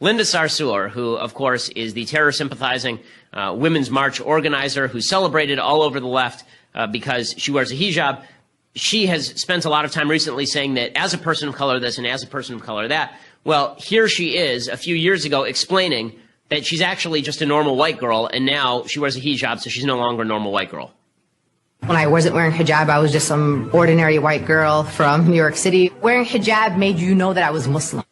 Linda Sarsour, who, of course, is the terror-sympathizing Women's March organizer who's celebrated all over the left because she wears a hijab, she has spent a lot of time recently saying that as a person of color this and as a person of color that. Well, here she is a few years ago explaining that she's actually just a normal white girl, and now she wears a hijab, so she's no longer a normal white girl. When I wasn't wearing hijab, I was just some ordinary white girl from New York City. Wearing hijab made you know that I was Muslim.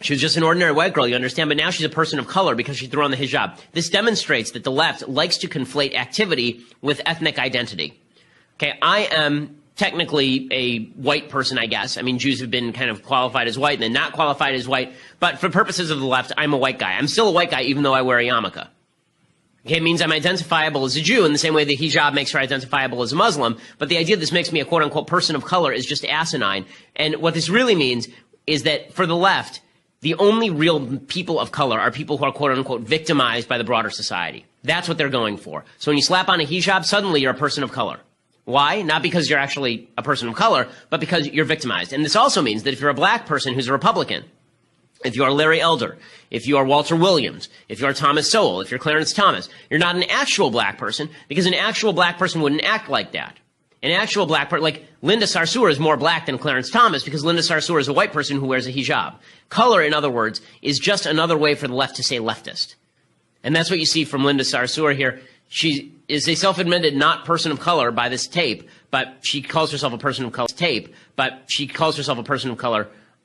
She was just an ordinary white girl, you understand, but now she's a person of color because she threw on the hijab. This demonstrates that the left likes to conflate activity with ethnic identity. Okay, I am technically a white person, I guess. I mean, Jews have been kind of qualified as white and then not qualified as white, but for purposes of the left, I'm a white guy. I'm still a white guy even though I wear a yarmulke. Okay, it means I'm identifiable as a Jew in the same way the hijab makes her identifiable as a Muslim, but the idea this makes me a quote-unquote person of color is just asinine. And what this really means is that for the left, the only real people of color are people who are quote-unquote victimized by the broader society. That's what they're going for. So when you slap on a hijab, suddenly you're a person of color. Why? Not because you're actually a person of color, but because you're victimized. And this also means that if you're a black person who's a Republican, if you are Larry Elder, if you are Walter Williams, if you are Thomas Sowell, if you're Clarence Thomas, you're not an actual black person because an actual black person wouldn't act like that. An actual black person, like Linda Sarsour is more black than Clarence Thomas because Linda Sarsour is a white person who wears a hijab. Color, in other words, is just another way for the left to say leftist. And that's what you see from Linda Sarsour here. She is a self-admitted not person of color by this tape, but she calls herself a person of color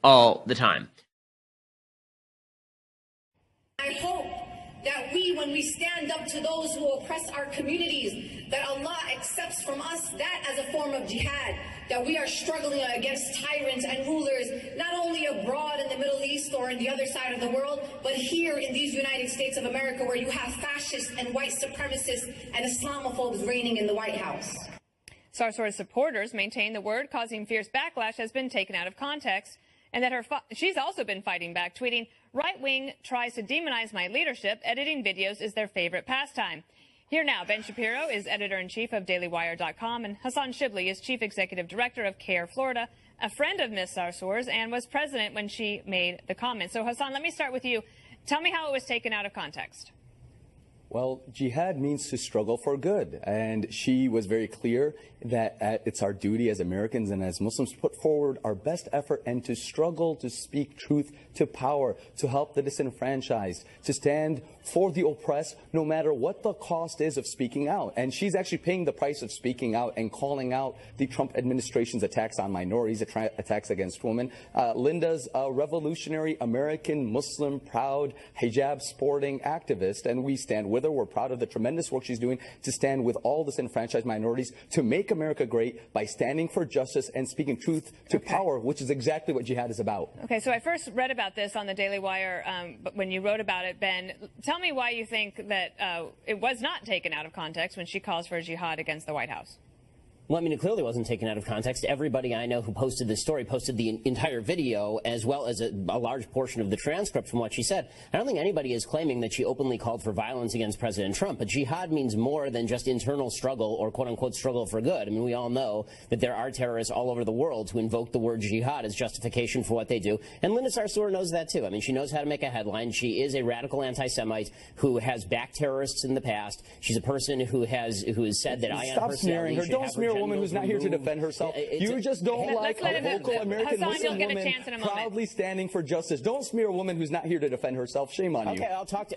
all the time. I hope that we, when we stand up to those who oppress our communities, that Allah accepts from us that as a form of jihad, that we are struggling against tyrants and rulers, not only abroad in the Middle East or in the other side of the world, but here in these United States of America, where you have fascists and white supremacists and Islamophobes reigning in the White House. Sarsour's supporters maintain the word causing fierce backlash has been taken out of context, and that she's also been fighting back, tweeting, "Right wing tries to demonize my leadership. Editing videos is their favorite pastime." Here now, Ben Shapiro is editor-in-chief of DailyWire.com, and Hassan Shibli is chief executive director of CARE Florida, a friend of Ms. Sarsour's, and was president when she made the comment. So, Hassan, let me start with you. Tell me how it was taken out of context. Well, jihad means to struggle for good, and she was very clear that it's our duty as Americans and as Muslims to put forward our best effort and to struggle to speak truth to power, to help the disenfranchised, to stand for the oppressed, no matter what the cost is of speaking out. And she's actually paying the price of speaking out and calling out the Trump administration's attacks on minorities, attacks against women. Linda's a revolutionary American Muslim, proud hijab sporting activist, and we stand with her. We're proud of the tremendous work she's doing to stand with all disenfranchised minorities to make America great by standing for justice and speaking truth to power, which is exactly what jihad is about. Okay, so I first read about this on the Daily Wire, but when you wrote about it, Ben, tell me why you think that it was not taken out of context when she calls for a jihad against the White House. Well, I mean, it clearly wasn't taken out of context. Everybody I know who posted this story posted the entire video as well as a large portion of the transcript from what she said. I don't think anybody is claiming that she openly called for violence against President Trump, but jihad means more than just internal struggle or quote-unquote struggle for good. I mean, we all know that there are terrorists all over the world who invoke the word jihad as justification for what they do, and Linda Sarsour knows that too. I mean, she knows how to make a headline. She is a radical anti-Semite who has backed terrorists in the past. She's a person who has said that Stop smearing her. Don't smear a woman who's not here to defend herself. You just don't like a vocal American Muslim woman proudly standing for justice. Don't smear a woman who's not here to defend herself. Shame on you. Okay, I'll talk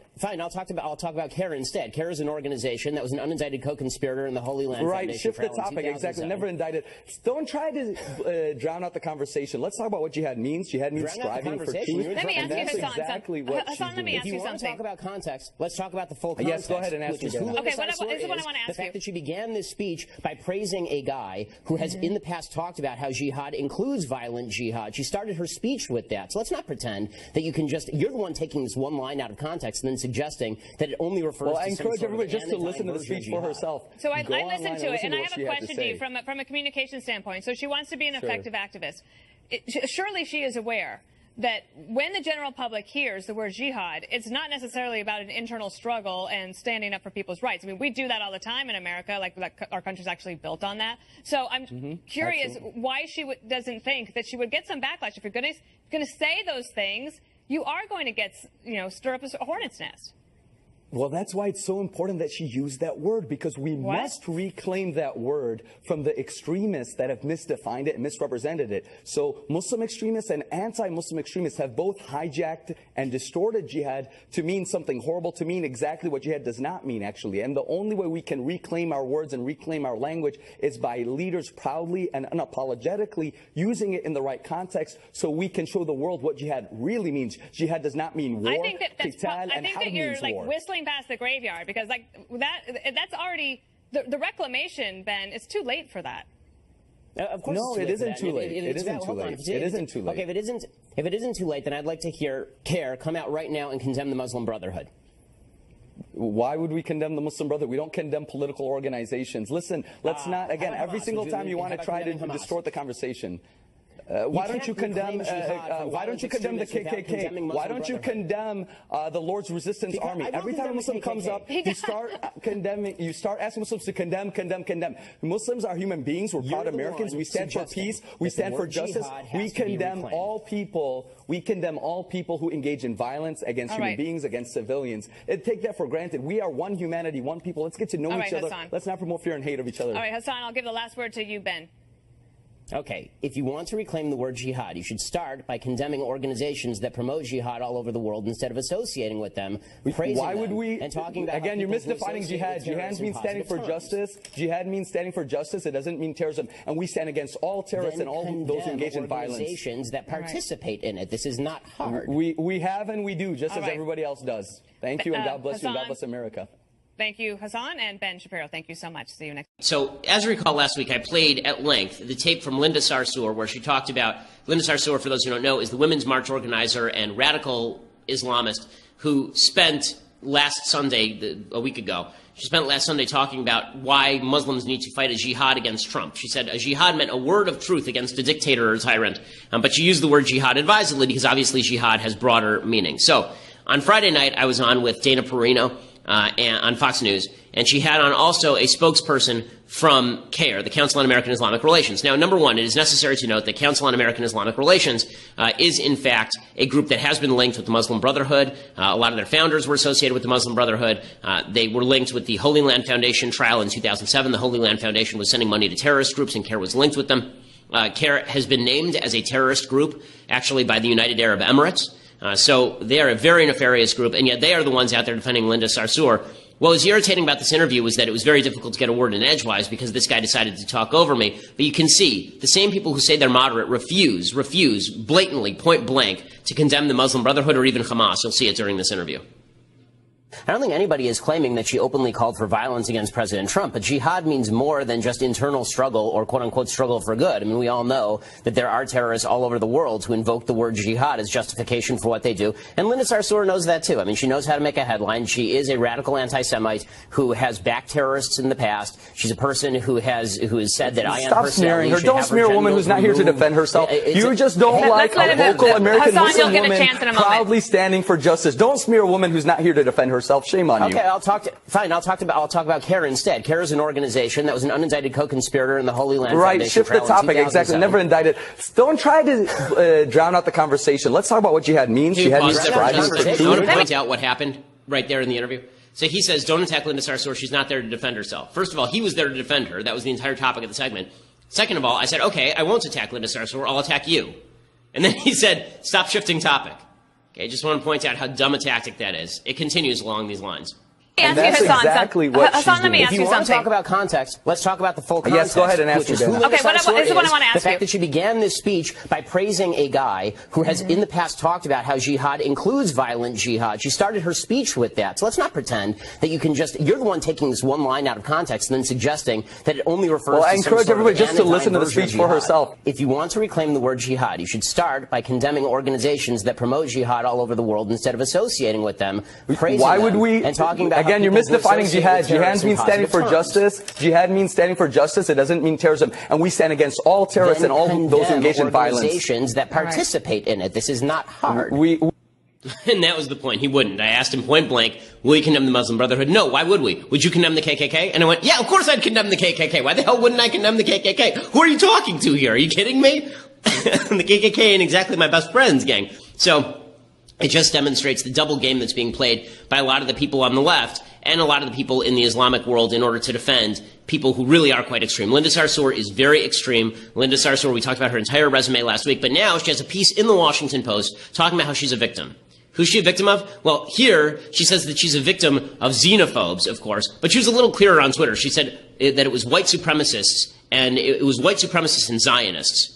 about CARE instead. CARE is an organization that was an unindicted co-conspirator in the Holy Land Foundation. Right, shift the topic. Exactly. Never indicted. Don't try to drown out the conversation. Let's talk about what jihad means. Jihad means striving for truth. Let me ask you, Hassan. Exactly what Hassan, let me ask you something. If you want to talk about context, let's talk about the full context. Yes, go ahead and ask me. Okay, this is what I want to ask you. The fact that she began this speech by praising a guy who has in the past talked about how jihad includes violent jihad. She started her speech with that. So let's not pretend that you can just, you're the one taking this one line out of context and then suggesting that it only refers to I encourage everybody just to listen to the speech for herself. So I listened to it, and I have a question to you from a communication standpoint. So she wants to be an effective activist. Surely she is aware that when the general public hears the word jihad, it's not necessarily about an internal struggle and standing up for people's rights. I mean, we do that all the time in America, like our country's actually built on that. So I'm curious why she doesn't think that she would get some backlash. If you're going to say those things, you are going to get, stir up a hornet's nest. Well, that's why it's so important that she used that word, because we must reclaim that word from the extremists that have misdefined it and misrepresented it. So Muslim extremists and anti-Muslim extremists have both hijacked and distorted jihad to mean something horrible, to mean exactly what jihad does not mean, actually. And the only way we can reclaim our words and reclaim our language is by leaders proudly and unapologetically using it in the right context, so we can show the world what jihad really means. Jihad does not mean war, I think that you're like war. Whistling past the graveyard, because like that's already the reclamation, Ben. It's too late for that. Of course, no, it isn't too late. It isn't too late. It isn't too late. Okay, if it isn't too late, then I'd like to hear CARE come out right now and condemn the Muslim Brotherhood. Why would we condemn the Muslim Brotherhood? We don't condemn political organizations. Listen, let's not, again, every single time you want to try to distort the conversation. Why don't you condemn the KKK? Why don't you condemn the Lord's Resistance Army? Every time a Muslim comes up, you start condemning. You start asking Muslims to condemn. Muslims are human beings. We're proud Americans. We stand for peace. We stand for justice. We condemn all people. We condemn all people who engage in violence against human beings, against civilians. Take that for granted. We are one humanity, one people. Let's get to know each other. Let's not promote fear and hate of each other. All right, Hassan, I'll give the last word to you, Ben. Okay, if you want to reclaim the word jihad, you should start by condemning organizations that promote jihad all over the world instead of associating with them, praising Why would them, we, and talking about again, you're misdefining jihad. Jihad means standing for justice. Jihad means standing for justice. It doesn't mean terrorism. And we stand against all terrorists and all those who engage in violence. Organizations that participate in it. This is not hard. We have and we do, just as everybody else does. Thank you, and God bless you, and God bless America. Thank you, Hassan, and Ben Shapiro. Thank you so much. See you next. So, as you recall last week, I played at length the tape from Linda Sarsour, where she talked about, Linda Sarsour, for those who don't know, is the Women's March organizer and radical Islamist who spent last Sunday, a week ago, she spent last Sunday talking about why Muslims need to fight a jihad against Trump. She said a jihad meant a word of truth against a dictator or a tyrant, but she used the word jihad advisedly because obviously jihad has broader meaning. So, on Friday night, I was on with Dana Perino, on Fox News, and she had on also a spokesperson from CARE, the Council on American Islamic Relations. Now, number one, it is necessary to note that Council on American Islamic Relations is, in fact, a group that has been linked with the Muslim Brotherhood. A lot of their founders were associated with the Muslim Brotherhood. They were linked with the Holy Land Foundation trial in 2007. The Holy Land Foundation was sending money to terrorist groups, and CARE was linked with them. CARE has been named as a terrorist group, actually, by the United Arab Emirates. So they are a very nefarious group, and yet they are the ones out there defending Linda Sarsour. What was irritating about this interview was that it was very difficult to get a word in edgewise because this guy decided to talk over me. But you can see the same people who say they're moderate refuse blatantly, point blank, to condemn the Muslim Brotherhood or even Hamas. You'll see it during this interview. I don't think anybody is claiming that she openly called for violence against President Trump, but jihad means more than just internal struggle or quote-unquote struggle for good. I mean, we all know that there are terrorists all over the world who invoke the word jihad as justification for what they do, and Linda Sarsour knows that too. I mean, she knows how to make a headline. She is a radical anti-Semite who has backed terrorists in the past. She's a person who has said that Stop smearing her. Don't smear a woman who's not here to defend herself. You just don't like a vocal American Muslim woman proudly standing for justice. Don't smear a woman who's not here to defend herself. Shame on you. Okay, I'll talk about CARE instead. CARE is an organization that was an unindicted co-conspirator in the Holy Land Foundation. Right, shift the topic, exactly. Never indicted. Don't try to drown out the conversation. Let's talk about what jihad means. Jihad means striving for truth. I want to point out what happened right there in the interview. So he says, don't attack Linda Sarsour. She's not there to defend herself. First of all, he was there to defend her. That was the entire topic of the segment. Second of all, I said, okay, I won't attack Linda Sarsour. I'll attack you. And then he said, stop shifting topic. Okay, I just want to point out how dumb a tactic that is. It continues along these lines. And that's exactly what she's doing. Let me ask you something. If you want to talk about context, let's talk about the full context. Yes, go ahead and ask her. Okay, this is what I want to ask you. The fact that she began this speech by praising a guy who has in the past talked about how jihad includes violent jihad. She started her speech with that. So let's not pretend that you can just, you're the one taking this one line out of context and then suggesting that it only refers to I encourage everybody just to listen to the speech for herself. If you want to reclaim the word jihad, you should start by condemning organizations that promote jihad all over the world instead of associating with them, praising Why would them, we, and talking about again, you're misdefining jihad. Jihad means standing for justice. Jihad means standing for justice. It doesn't mean terrorism. And we stand against all terrorists and all those who engage in violence. Organizations that participate in it. This is not hard. And that was the point. He wouldn't. I asked him point blank, will you condemn the Muslim Brotherhood? No, why would we? Would you condemn the KKK? And I went, yeah, of course I'd condemn the KKK. Why the hell wouldn't I condemn the KKK? Who are you talking to here? Are you kidding me? The KKK ain't exactly my best friends, gang. So It just demonstrates the double game that's being played by a lot of the people on the left and a lot of the people in the Islamic world in order to defend people who really are quite extreme. Linda Sarsour is very extreme. Linda Sarsour, we talked about her entire resume last week, but now she has a piece in the Washington Post talking about how she's a victim. Who's she a victim of? Well, here she says that she's a victim of xenophobes, of course, but she was a little clearer on Twitter. She said that it was white supremacists, and it was white supremacists and Zionists